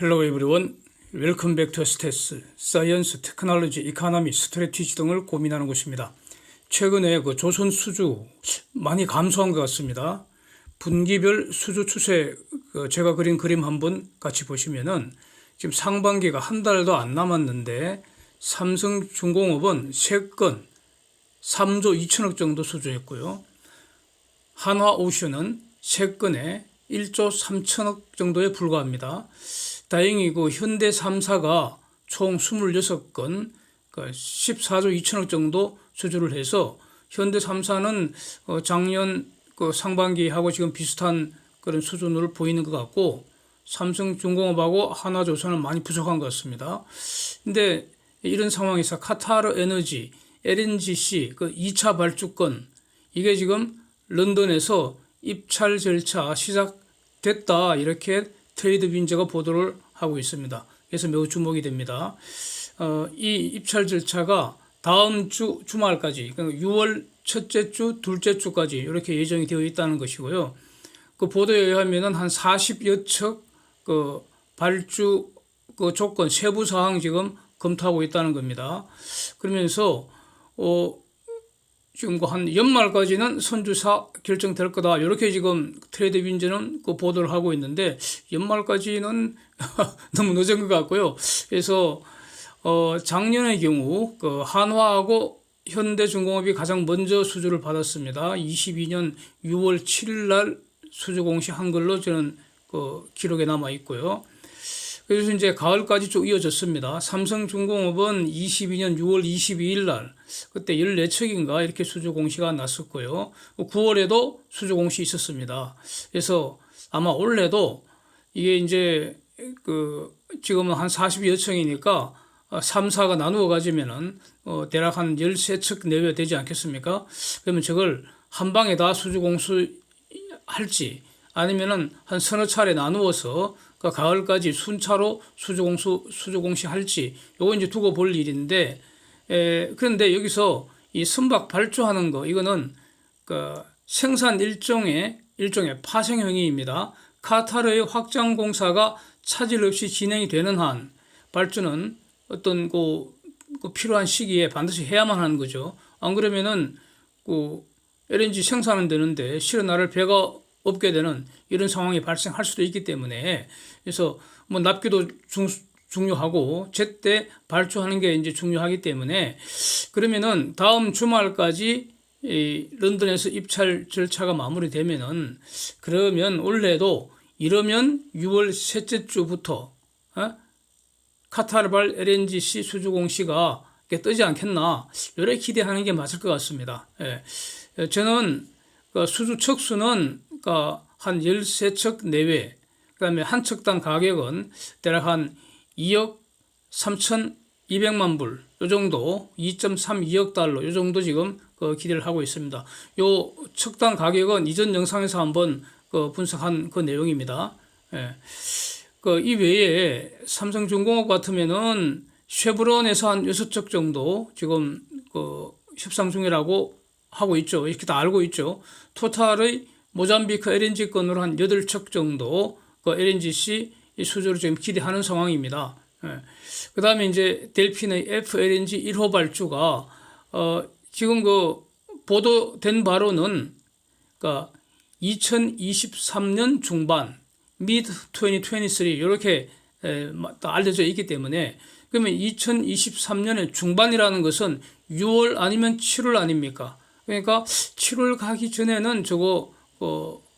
Hello everyone. Welcome back to STS, Science, Technology, Economy, Strategy 등을 고민하는 곳입니다. 최근에 조선 수주 많이 감소한 것 같습니다. 분기별 수주 추세 제가 그린 그림 한번 같이 보시면은 지금 상반기가 한 달도 안 남았는데 삼성중공업은 3건 3조 2천억 정도 수주했고요. 한화오션은 3건에 1조 3천억 정도에 불과합니다. 다행히 현대 3사가 총 26건, 14조 2천억 정도 수주를 해서 현대 3사는 작년 상반기하고 지금 비슷한 그런 수준을 보이는 것 같고, 삼성중공업하고 한화조선은 많이 부족한 것 같습니다. 근데 이런 상황에서 카타르 에너지, LNGC 2차 발주권, 이게 지금 런던에서 입찰 절차 시작됐다, 이렇게 트레이드빈저가 보도를 하고 있습니다. 그래서 매우 주목이 됩니다. 이 입찰 절차가 다음 주 주말까지, 그러니까 6월 첫째 주, 둘째 주까지 이렇게 예정이 되어 있다는 것이고요. 그 보도에 의하면은 한 40여 척 발주 조건 세부 사항 지금 검토하고 있다는 겁니다. 그러면서 지금 한 연말까지는 선주사 결정될 거다, 이렇게 지금 트레이드빈저는 보도를 하고 있는데, 연말까지는 너무 늦은 것 같고요. 그래서 작년의 경우 한화하고 현대중공업이 가장 먼저 수주를 받았습니다. 22년 6월 7일 날 수주 공시한 걸로 저는 기록에 남아 있고요. 그래서 이제 가을까지 쭉 이어졌습니다. 삼성중공업은 22년 6월 22일 날, 그때 14척인가 이렇게 수주 공시가 났었고요. 9월에도 수주 공시 있었습니다. 그래서 아마 올해도 이게 이제 지금은 한 40여 척이니까 3사가 나누어 가지면은 대략 한 13척 내외 되지 않겠습니까? 그러면 저걸 한 방에 다 수주 공수할지, 아니면은 한 서너 차례 나누어서 가을까지 순차로 수주 공시할지, 요거 이제 두고 볼 일인데, 그런데 여기서 이 선박 발주하는 거, 이거는 생산 일종의 파생 행위입니다. 카타르의 확장 공사가 차질 없이 진행이 되는 한 발주는 어떤 필요한 시기에 반드시 해야만 하는 거죠. 안 그러면은 LNG 생산은 되는데 실은 나를 배가 없게 되는 이런 상황이 발생할 수도 있기 때문에, 그래서 납기도 중요하고 제때 발주하는 게 이제 중요하기 때문에, 그러면은 다음 주말까지 런던에서 입찰 절차가 마무리되면은, 그러면 올해도 이러면 6월 셋째 주부터 카타르발 LNGC 수주 공시가 뜨지 않겠나, 이렇게 기대하는 게 맞을 것 같습니다. 저는 수주 척수는 한 13척 내외, 그 다음에 한 척당 가격은 대략 한 2억 3,200만 불, 요 정도, 2.32억 달러, 요 정도 지금 기대를 하고 있습니다. 요 척당 가격은 이전 영상에서 한번 분석한 내용입니다. 이 외에 삼성중공업 같으면은 쉐브론에서 한 6척 정도 지금 협상 중이라고 하고 있죠. 이렇게 다 알고 있죠. 토탈의 모잠비크 LNG 건으로 한 8척 정도 LNGC 수주를 지금 기대하는 상황입니다. 그 다음에 이제 델핀의 FLNG 1호 발주가 지금 보도된 바로는 2023년 중반, mid 2023 이렇게 알려져 있기 때문에, 그러면 2023년의 중반이라는 것은 6월 아니면 7월 아닙니까? 그러니까 7월 가기 전에는 저거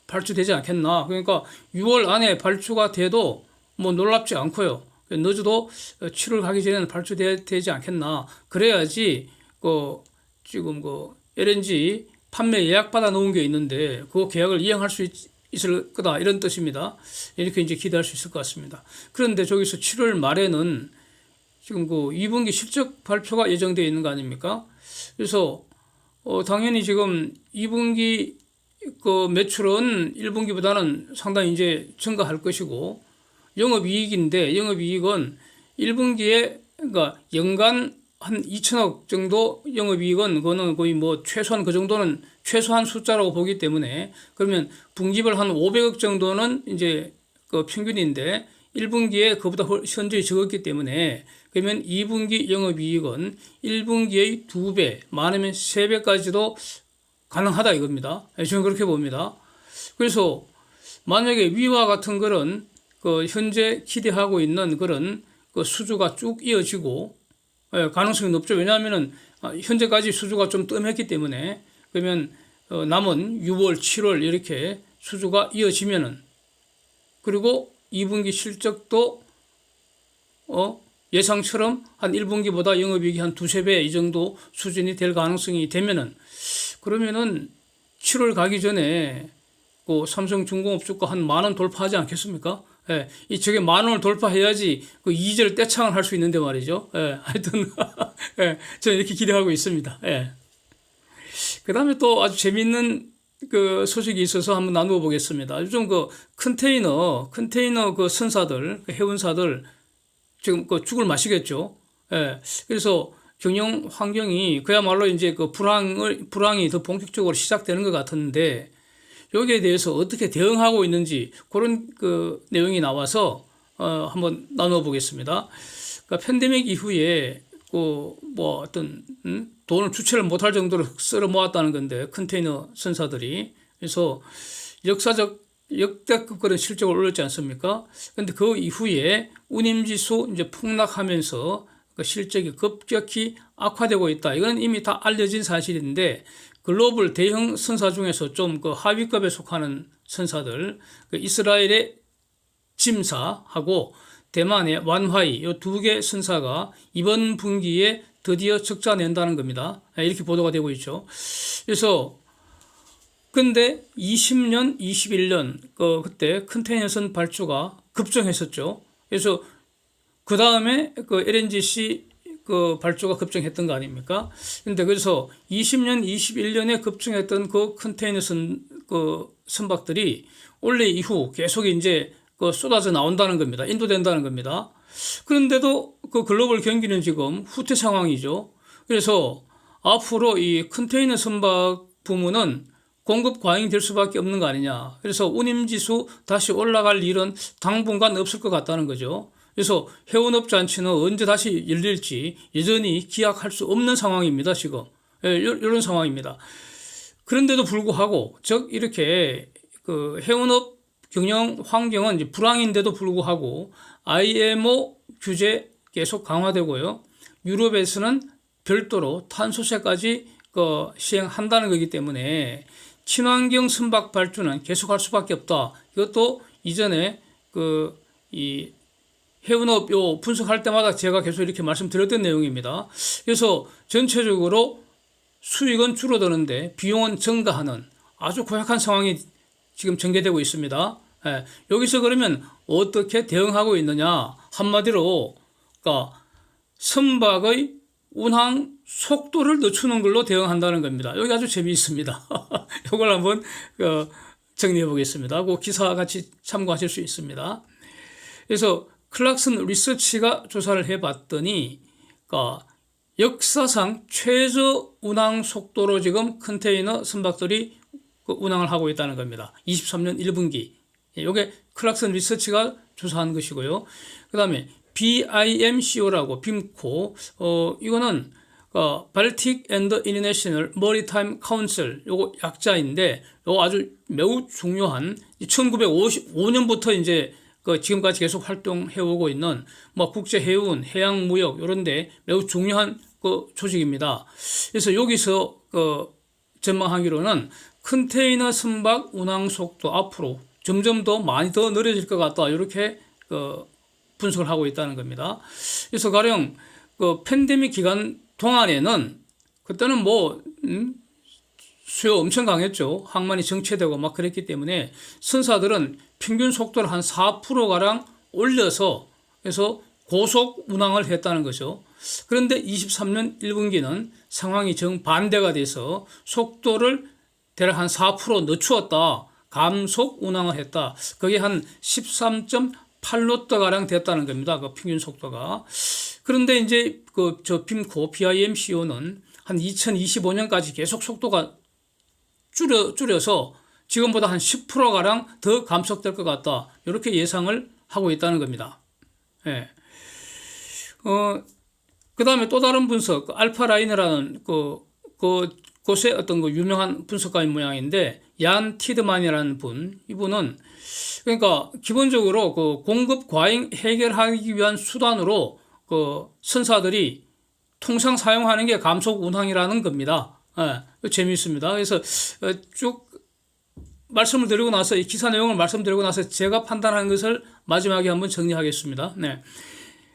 발주되지 않겠나. 그러니까 6월 안에 발주가 돼도 놀랍지 않고요. 늦어도 7월 가기 전에는 발주되지 않겠나. 그래야지 지금 LNG 판매 예약 받아 놓은 게 있는데 그 계약을 이행할 수 있을 거다, 이런 뜻입니다. 이렇게 이제 기대할 수 있을 것 같습니다. 그런데 저기서 7월 말에는 지금 2분기 실적 발표가 예정되어 있는 거 아닙니까? 그래서 당연히 지금 2분기 매출은 1분기보다는 상당히 이제 증가할 것이고, 영업이익인데, 영업이익은 1분기에 연간 한 2천억 정도 영업이익은, 그거는 거의 최소한 그 정도는 최소한 숫자라고 보기 때문에, 그러면 분기별 한 500억 정도는 이제 평균인데, 1분기에 그보다 현저히 적었기 때문에 그러면 2분기 영업이익은 1분기의 2배, 많으면 3배까지도 가능하다 이겁니다. 저는 그렇게 봅니다. 그래서 만약에 위와 같은 그런 그 현재 기대하고 있는 그런 그 수주가 쭉 이어지고 가능성이 높죠. 왜냐하면은 현재까지 수주가 좀 뜸했기 때문에 그러면 남은 6월, 7월 이렇게 수주가 이어지면은 그리고 2분기 실적도 예상처럼 한 1분기보다 영업이익이 한 2~3배 이 정도 수준이 될 가능성이 되면은 그러면은 7월 가기 전에 그 삼성중공업 주가 한 10,000원 돌파하지 않겠습니까? 예, 저게 10,000원을 돌파해야지 그 이자를 떼창을 할 수 있는데 말이죠. 예, 하여튼, 예, 저는 이렇게 기대하고 있습니다. 예. 그 다음에 또 아주 재밌는 그 소식이 있어서 한번 나누어 보겠습니다. 요즘 그 컨테이너 그 선사들, 그 해운사들 지금 그 죽을 마시겠죠. 예. 그래서 경영 환경이 그야말로 이제 그 불황이 더 본격적으로 시작되는 것 같은데 여기에 대해서 어떻게 대응하고 있는지 그런 그 내용이 나와서 한번 나누어 보겠습니다. 그러니까 팬데믹 이후에 그 뭐 어떤 돈을 주체를 못할 정도로 쓸어 모았다는 건데 컨테이너 선사들이 그래서 역대급 그런 실적을 올렸지 않습니까? 그런데 그 이후에 운임지수 이제 폭락하면서 그 실적이 급격히 악화되고 있다. 이건 이미 다 알려진 사실인데 글로벌 대형 선사 중에서 좀 그 하위급에 속하는 선사들, 그 이스라엘의 짐사하고 대만의 완화이 이 두 개 선사가 이번 분기에 드디어 적자 낸다는 겁니다. 이렇게 보도가 되고 있죠. 그래서 근데 20년, 21년 그때 컨테이너선 발주가 급증했었죠. 그래서 그 다음에 그 LNGC 그 발주가 급증했던 거 아닙니까? 근데 그래서 20년, 21년에 급증했던 그 컨테이너선 그 선박들이 올해 이후 계속 이제 그 쏟아져 나온다는 겁니다. 인도된다는 겁니다. 그런데도 그 글로벌 경기는 지금 후퇴 상황이죠. 그래서 앞으로 이 컨테이너 선박 부문은 공급 과잉될 수밖에 없는 거 아니냐. 그래서 운임지수 다시 올라갈 일은 당분간 없을 것 같다는 거죠. 그래서 해운업 잔치는 언제 다시 열릴지 여전히 기약할 수 없는 상황입니다. 지금 이런 상황입니다. 그런데도 불구하고 즉 이렇게 그 해운업 경영 환경은 이제 불황인데도 불구하고 IMO 규제 계속 강화되고요. 유럽에서는 별도로 탄소세까지 시행한다는 거기 때문에 친환경 선박 발주는 계속할 수밖에 없다. 이것도 이전에 이 해운업 분석할 때마다 제가 계속 이렇게 말씀드렸던 내용입니다. 그래서 전체적으로 수익은 줄어드는데 비용은 증가하는 아주 고약한 상황이 지금 전개되고 있습니다. 여기서 그러면 어떻게 대응하고 있느냐? 한마디로 그러니까 선박의 운항 속도를 늦추는 걸로 대응한다는 겁니다. 여기 아주 재미있습니다. 이걸 한번 정리해 보겠습니다. 그 기사 같이 참고하실 수 있습니다. 그래서 클락슨 리서치가 조사를 해봤더니 그러니까 역사상 최저 운항 속도로 지금 컨테이너 선박들이 운항을 하고 있다는 겁니다. 23년 1분기. 이게 클락슨 리서치가 조사한 것이고요. 그 다음에 BIMCO라고 빔코 이거는 발틱 앤드 인터내셔널 머리타임 카운슬 요거 약자인데 요거 아주 매우 중요한 1955년부터 이제 지금까지 계속 활동해 오고 있는 뭐 국제 해운, 해양 무역 이런데 매우 중요한 조직입니다. 그래서 여기서 전망하기로는 컨테이너 선박 운항 속도 앞으로 점점 더 많이 더 느려질 것 같다. 이렇게 분석을 하고 있다는 겁니다. 그래서 가령 팬데믹 기간 동안에는 그때는 수요 엄청 강했죠. 항만이 정체되고 막 그랬기 때문에 선사들은 평균 속도를 한 4%가량 올려서 그래서 고속 운항을 했다는 거죠. 그런데 23년 1분기는 상황이 정반대가 돼서 속도를 대략 한 4% 늦추었다. 감속 운항을 했다. 그게 한 13.8노트가량 됐다는 겁니다. 그 평균 속도가. 그런데 이제 빔코, BIMCO는 한 2025년까지 계속 속도가 줄여서 지금보다 한 10%가량 더 감속될 것 같다. 이렇게 예상을 하고 있다는 겁니다. 예. 그 다음에 또 다른 분석, 알파라이너라는 곳의 어떤 유명한 분석가인 모양인데, 얀 티드만이라는 분, 이분은 그러니까 기본적으로 공급 과잉 해결하기 위한 수단으로 선사들이 통상 사용하는 게 감속 운항이라는 겁니다. 예, 재미있습니다. 그래서 쭉 말씀을 드리고 나서 이 기사 내용을 말씀드리고 나서 제가 판단하는 것을 마지막에 한번 정리하겠습니다. 네.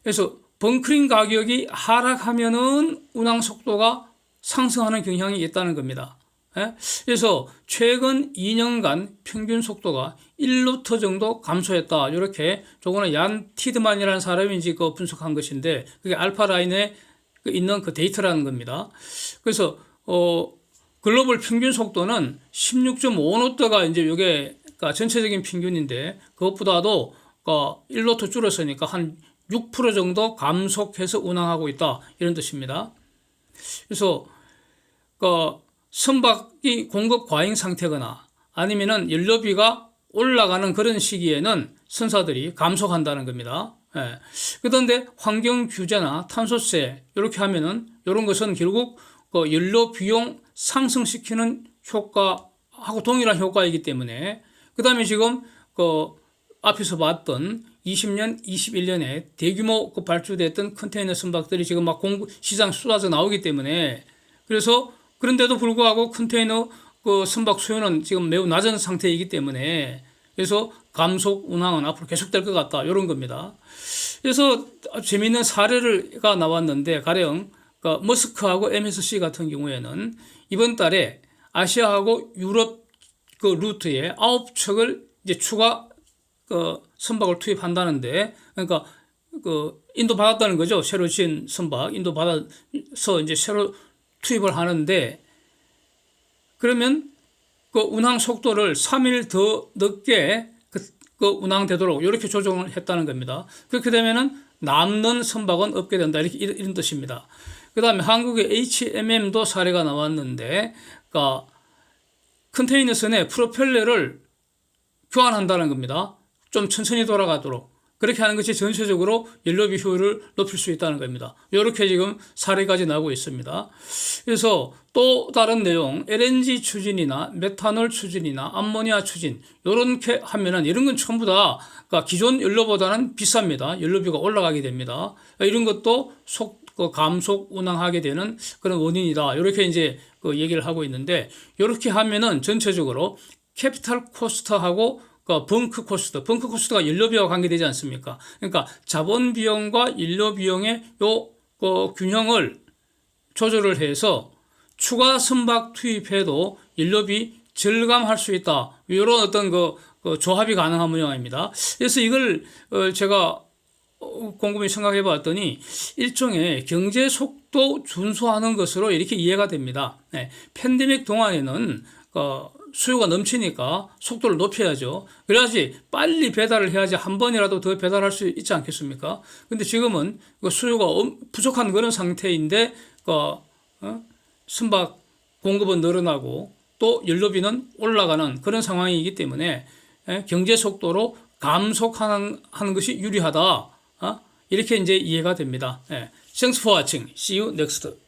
그래서 벙커링 가격이 하락하면은 운항 속도가 상승하는 경향이 있다는 겁니다. 예? 그래서 최근 2년간 평균 속도가 1노트 정도 감소했다. 이렇게 저거는 얀 티드만이라는 사람이 이제 분석한 것인데 그게 알파라인에 있는 그 데이터라는 겁니다. 그래서 글로벌 평균 속도는 16.5노트가 이제 이게 전체적인 평균인데 그것보다도 1노트 줄었으니까 한 6% 정도 감속해서 운항하고 있다. 이런 뜻입니다. 그래서 선박이 공급 과잉 상태거나 아니면은 연료비가 올라가는 그런 시기에는 선사들이 감속한다는 겁니다. 예. 그런데 환경 규제나 탄소세 이렇게 하면은 이런 것은 결국 연료 비용 상승시키는 효과하고 동일한 효과이기 때문에 그 다음에 지금 앞에서 봤던 20년, 21년에 대규모 발주됐던 컨테이너 선박들이 지금 막 시장 쏟아져 나오기 때문에 그래서 그런데도 불구하고 컨테이너 선박 수요는 지금 매우 낮은 상태이기 때문에 그래서 감속 운항은 앞으로 계속될 것 같다 이런 겁니다. 그래서 재미있는 사례가 나왔는데 가령 머스크하고 MSC 같은 경우에는 이번 달에 아시아하고 유럽 루트에 9척을 이제 추가 선박을 투입한다는데 그러니까 인도 받았다는 거죠. 새로 지은 선박 인도 받아서 이제 새로 투입을 하는데 그러면 운항 속도를 3일 더 늦게 운항되도록 이렇게 조정을 했다는 겁니다. 그렇게 되면은 남는 선박은 없게 된다 이런 뜻입니다. 그 다음에 한국의 HMM도 사례가 나왔는데 컨테이너선의 프로펠러를 교환한다는 겁니다. 좀 천천히 돌아가도록 그렇게 하는 것이 전체적으로 연료비 효율을 높일 수 있다는 겁니다. 이렇게 지금 사례까지 나오고 있습니다. 그래서 또 다른 내용 LNG 추진이나 메탄올 추진이나 암모니아 추진 이렇게 하면은 이런 건 전부 다 기존 연료보다는 비쌉니다. 연료비가 올라가게 됩니다. 이런 것도 감속 운항하게 되는 그런 원인이다. 이렇게 이제 얘기를 하고 있는데 이렇게 하면은 전체적으로 캐피탈 코스트하고 벙커 코스트가 연료비와 관계되지 않습니까? 그러니까 자본 비용과 연료 비용의 균형을 조절을 해서 추가 선박 투입해도 연료비 절감할 수 있다. 이런 어떤 조합이 가능한 모양입니다. 그래서 이걸 제가 곰곰이 생각해 봤더니 일종의 경제 속도 준수하는 것으로 이렇게 이해가 됩니다. 네. 팬데믹 동안에는 수요가 넘치니까 속도를 높여야죠. 그래야지 빨리 배달을 해야지 한 번이라도 더 배달할 수 있지 않겠습니까? 근데 지금은 수요가 부족한 그런 상태인데 선박 공급은 늘어나고 또 연료비는 올라가는 그런 상황이기 때문에 경제 속도로 감속하는 것이 유리하다. 이렇게 이제 이해가 됩니다. Thanks for watching. See you next.